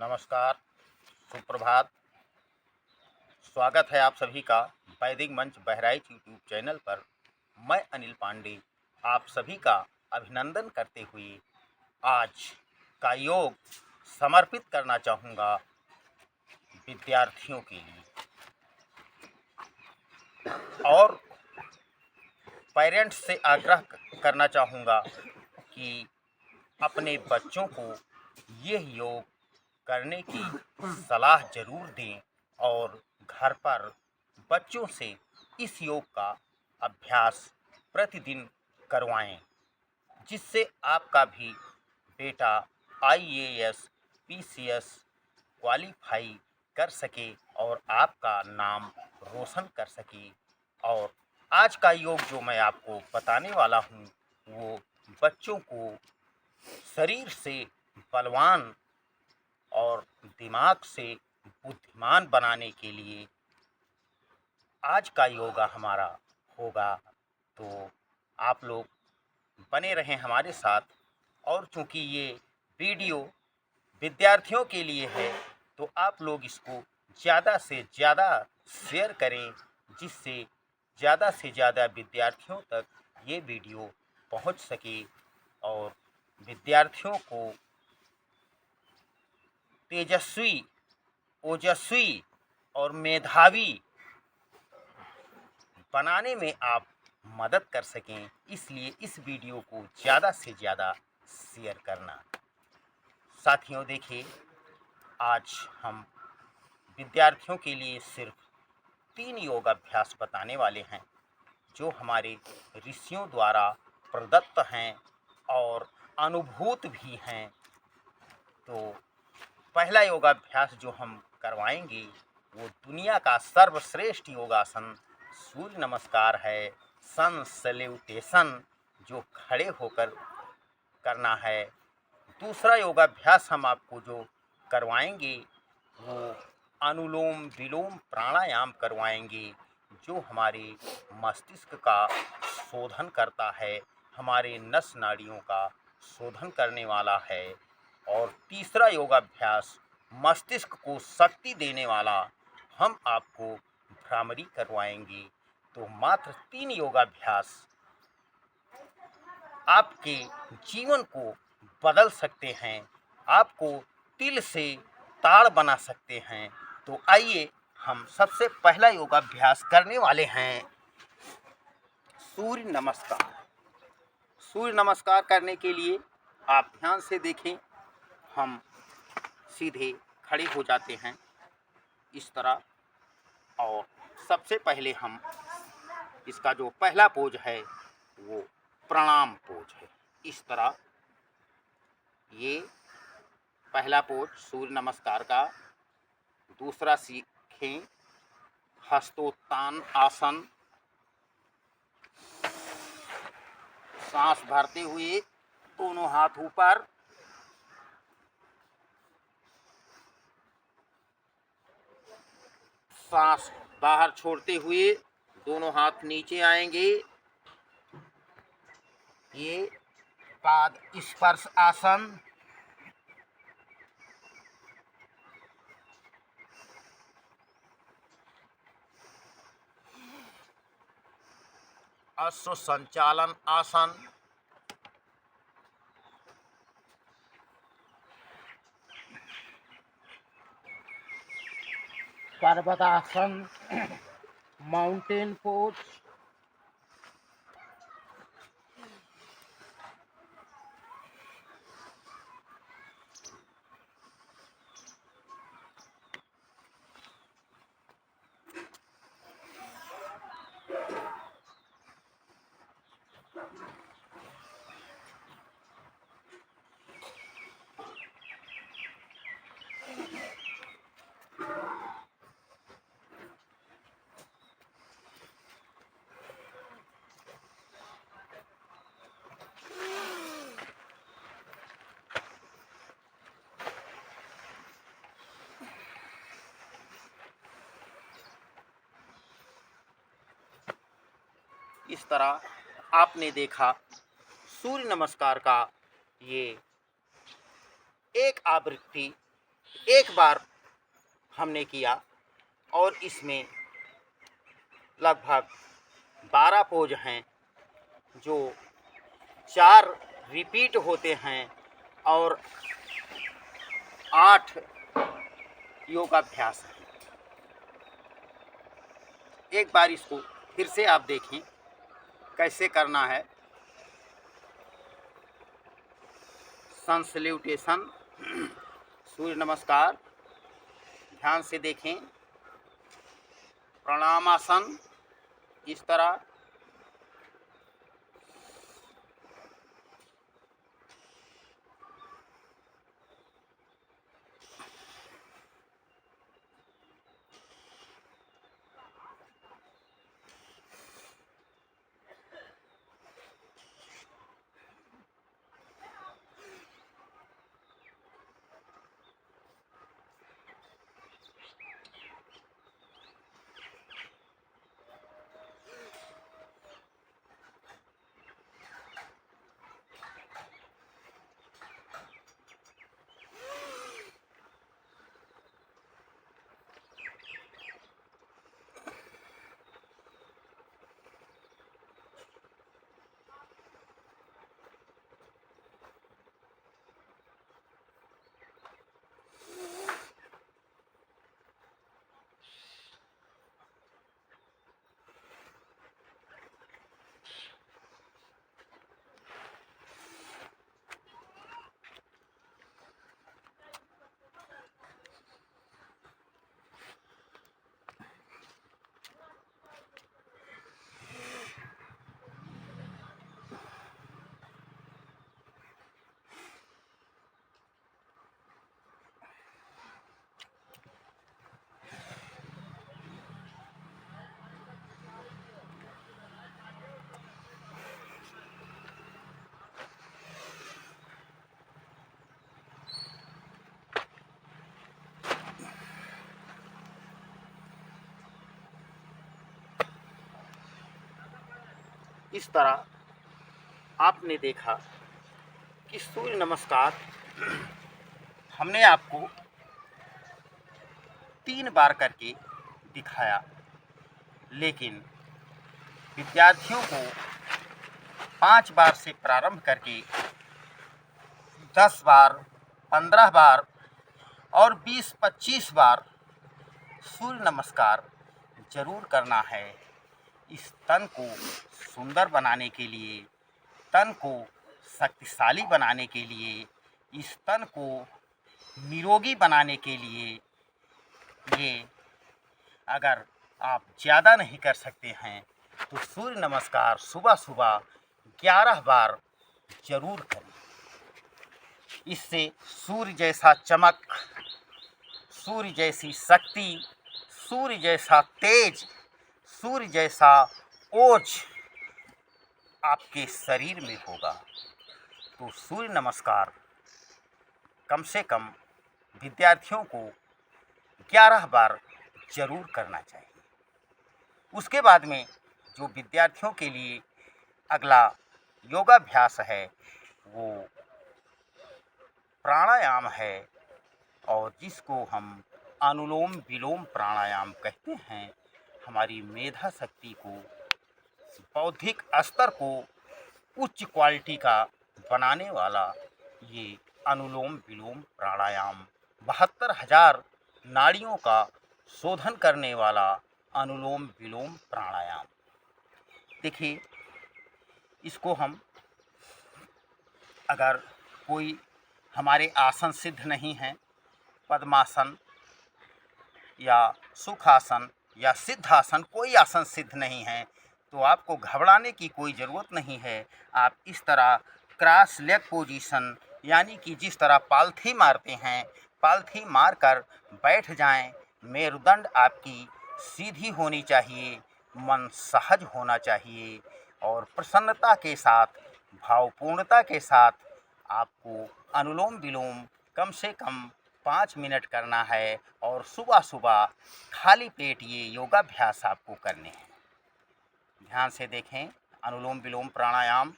नमस्कार, सुप्रभात। स्वागत है आप सभी का वैदिक मंच बहराइच यूट्यूब चैनल पर। मैं अनिल पांडे आप सभी का अभिनंदन करते हुए आज का योग समर्पित करना चाहूँगा विद्यार्थियों के लिए और पेरेंट्स से आग्रह करना चाहूँगा कि अपने बच्चों को यह योग करने की सलाह ज़रूर दें और घर पर बच्चों से इस योग का अभ्यास प्रतिदिन करवाएं, जिससे आपका भी बेटा आईएएस पीसीएस क्वालिफाई कर सके और आपका नाम रोशन कर सके। और आज का योग जो मैं आपको बताने वाला हूँ वो बच्चों को शरीर से बलवान और दिमाग से बुद्धिमान बनाने के लिए आज का योगा हमारा होगा। तो आप लोग बने रहें हमारे साथ। और चूँकि ये वीडियो विद्यार्थियों के लिए है तो आप लोग इसको ज़्यादा से ज़्यादा शेयर करें, जिससे ज़्यादा से ज़्यादा विद्यार्थियों तक ये वीडियो पहुंच सके और विद्यार्थियों को तेजस्वी, ओजस्वी और मेधावी बनाने में आप मदद कर सकें। इसलिए इस वीडियो को ज़्यादा से ज़्यादा शेयर करना। साथियों, देखिए, आज हम विद्यार्थियों के लिए सिर्फ 3 योगाभ्यास बताने वाले हैं जो हमारे ऋषियों द्वारा प्रदत्त हैं और अनुभूत भी हैं। तो पहला योगाभ्यास जो हम करवाएंगे वो दुनिया का सर्वश्रेष्ठ योगासन सूर्य नमस्कार है। सन सैल्यूटेशन जो खड़े होकर करना है। दूसरा योगाभ्यास हम आपको जो करवाएंगे वो अनुलोम विलोम प्राणायाम करवाएंगे, जो हमारे मस्तिष्क का शोधन करता है, हमारे नस नाड़ियों का शोधन करने वाला है। और तीसरा योगाभ्यास मस्तिष्क को शक्ति देने वाला हम आपको भ्रामरी करवाएंगे। तो मात्र 3 योगाभ्यास आपके जीवन को बदल सकते हैं, आपको तिल से ताड़ बना सकते हैं। तो आइए हम सबसे पहला योगाभ्यास करने वाले हैं सूर्य नमस्कार। सूर्य नमस्कार करने के लिए आप ध्यान से देखें, हम सीधे खड़े हो जाते हैं इस तरह। और सबसे पहले हम इसका जो पहला पोज है वो प्रणाम पोज है। इस तरह ये पहला पोज सूर्य नमस्कार का। दूसरा सीखें हस्तोत्तान आसन। सांस भरते हुए दोनों हाथ ऊपर, सांस बाहर छोड़ते हुए दोनों हाथ नीचे आएंगे। ये पाद स्पर्श आसन। अश्व संचालन आसन। पर्वतासन माउंटेन पोज। इस तरह आपने देखा सूर्य नमस्कार का ये एक आवृत्ति एक बार हमने किया और इसमें लगभग 12 पोज हैं जो 4 रिपीट होते हैं और 8 योगाभ्यास हैं। एक बार इसको फिर से आप देखें कैसे करना है। सन सल्यूटेशन, सूर्य नमस्कार, ध्यान से देखें। प्रणामासन, इस तरह। इस तरह आपने देखा कि सूर्य नमस्कार हमने आपको 3 बार करके दिखाया, लेकिन विद्यार्थियों को 5 बार से प्रारंभ करके 10 बार, 15 बार और 20-25 बार सूर्य नमस्कार जरूर करना है। इस तन को सुंदर बनाने के लिए, तन को शक्तिशाली बनाने के लिए, इस तन को निरोगी बनाने के लिए ये अगर आप ज़्यादा नहीं कर सकते हैं तो सूर्य नमस्कार सुबह सुबह 11 बार जरूर करें। इससे सूर्य जैसा चमक, सूर्य जैसी शक्ति, सूर्य जैसा तेज, सूर्य जैसा ओज आपके शरीर में होगा। तो सूर्य नमस्कार कम से कम विद्यार्थियों को 11 बार जरूर करना चाहिए। उसके बाद में जो विद्यार्थियों के लिए अगला योगाभ्यास है वो प्राणायाम है, और जिसको हम अनुलोम विलोम प्राणायाम कहते हैं। हमारी मेधा शक्ति को, बौद्धिक स्तर को उच्च क्वालिटी का बनाने वाला ये अनुलोम विलोम प्राणायाम, 72,000 नाड़ियों का शोधन करने वाला अनुलोम विलोम प्राणायाम। देखिए, इसको हम अगर कोई हमारे आसन सिद्ध नहीं है, पद्मासन या सुखासन या सिद्धासन, कोई आसन सिद्ध नहीं है, तो आपको घबराने की कोई ज़रूरत नहीं है। आप इस तरह क्रॉस लेग पोजीशन, यानी कि जिस तरह पालथी मारते हैं, पालथी मारकर बैठ जाएं। मेरुदंड आपकी सीधी होनी चाहिए, मन सहज होना चाहिए और प्रसन्नता के साथ, भावपूर्णता के साथ आपको अनुलोम विलोम कम से कम 5 मिनट करना है। और सुबह सुबह खाली पेट ये योगाभ्यास आपको करने हैं। ध्यान से देखें। अनुलोम विलोम प्राणायाम,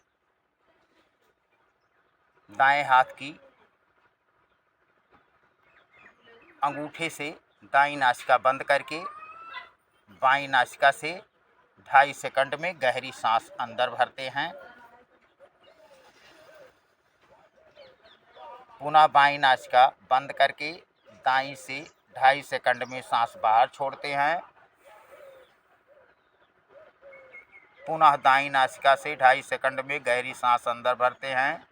दाएं हाथ की अंगूठे से दाईं नासिका बंद करके बाईं नासिका से 2.5 सेकंड में गहरी सांस अंदर भरते हैं। पुनः बाईं नासिका बंद करके दाईं से 2.5 सेकंड में सांस बाहर छोड़ते हैं। पुनः दाईं नासिका से 2.5 सेकंड में गहरी सांस अंदर भरते हैं।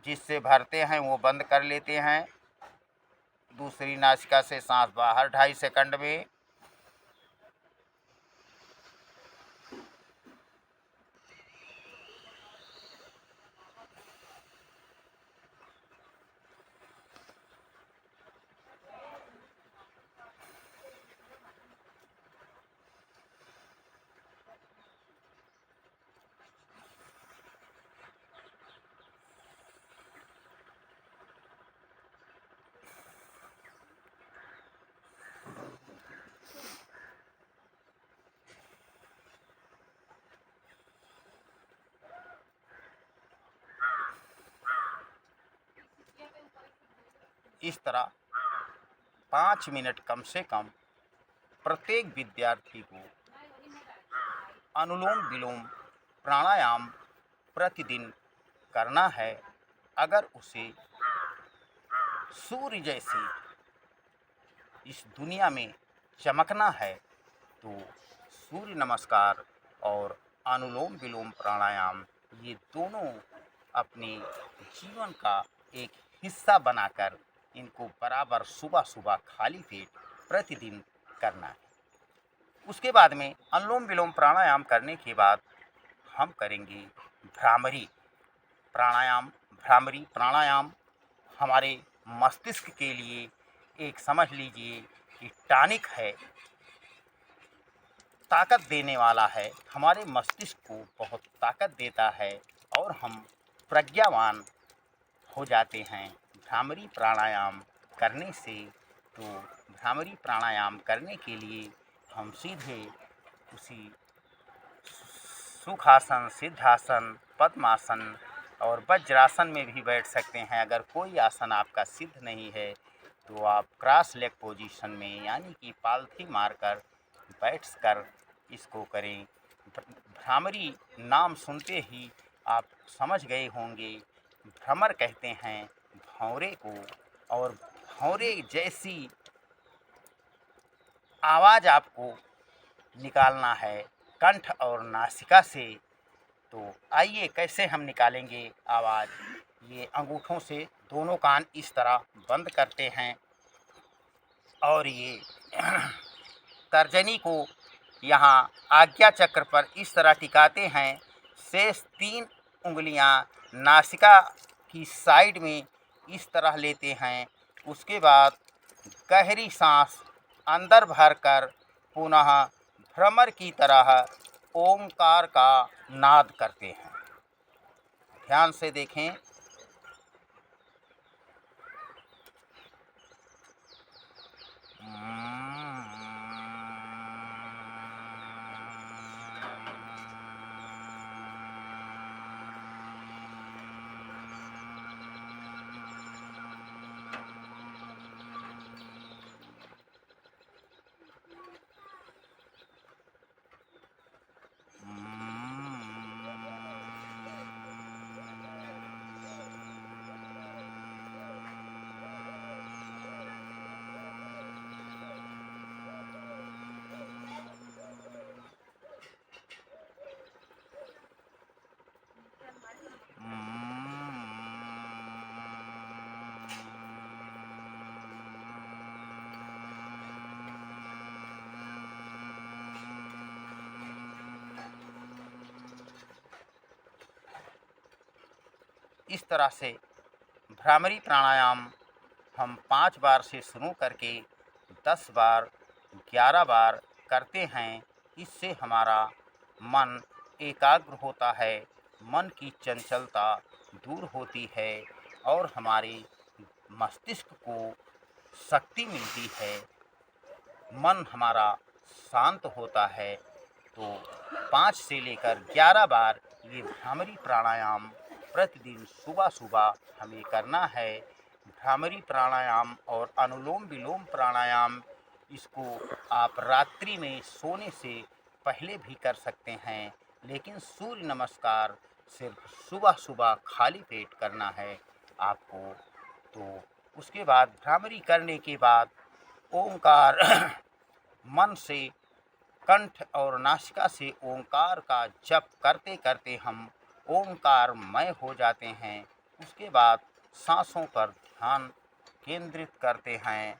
जिससे भरते हैं वो बंद कर लेते हैं। दूसरी नासिका से सांस बाहर 2.5 सेकंड में। इस तरह 5 मिनट कम से कम प्रत्येक विद्यार्थी को अनुलोम विलोम प्राणायाम प्रतिदिन करना है। अगर उसे सूर्य जैसे इस दुनिया में चमकना है तो सूर्य नमस्कार और अनुलोम विलोम प्राणायाम ये दोनों अपने जीवन का एक हिस्सा बनाकर इनको बराबर सुबह सुबह खाली पेट प्रतिदिन करना है। उसके बाद में अनुलोम विलोम प्राणायाम करने के बाद हम करेंगे भ्रामरी प्राणायाम। भ्रामरी प्राणायाम हमारे मस्तिष्क के लिए एक समझ लीजिए कि टॉनिक है, ताकत देने वाला है। हमारे मस्तिष्क को बहुत ताकत देता है और हम प्रज्ञावान हो जाते हैं भ्रामरी प्राणायाम करने से। तो भ्रामरी प्राणायाम करने के लिए हम सीधे उसी सुखासन, सिद्धासन, पद्मासन और वज्रासन में भी बैठ सकते हैं। अगर कोई आसन आपका सिद्ध नहीं है तो आप क्रॉस लेग पोजीशन में यानी कि पालथी मारकर बैठकर इसको करें। भ्रामरी नाम सुनते ही आप समझ गए होंगे, भ्रमर कहते हैं भौरे को, और भौरे जैसी आवाज़ आपको निकालना है कंठ और नासिका से। तो आइए कैसे हम निकालेंगे आवाज़। ये अंगूठों से दोनों कान इस तरह बंद करते हैं और ये तर्जनी को यहाँ आज्ञा चक्र पर इस तरह टिकाते हैं। शेष 3 उंगलियाँ नासिका की साइड में इस तरह लेते हैं। उसके बाद गहरी सांस अंदर भरकर पुनः भ्रमर की तरह ओमकार का नाद करते हैं। ध्यान से देखें। इस तरह से भ्रामरी प्राणायाम हम 5 बार से शुरू करके 10 बार 11 बार करते हैं। इससे हमारा मन एकाग्र होता है, मन की चंचलता दूर होती है और हमारे मस्तिष्क को शक्ति मिलती है, मन हमारा शांत होता है। तो 5 से लेकर 11 बार ये भ्रामरी प्राणायाम प्रतिदिन सुबह सुबह हमें करना है भ्रामरी प्राणायाम और अनुलोम विलोम प्राणायाम, इसको आप रात्रि में सोने से पहले भी कर सकते हैं, लेकिन सूर्य नमस्कार सिर्फ सुबह सुबह खाली पेट करना है आपको। तो उसके बाद भ्रामरी करने के बाद ओंकार मन से, कंठ और नासिका से ओंकार का जप करते करते हम ओंकारमय हो जाते हैं। उसके बाद सांसों पर ध्यान केंद्रित करते हैं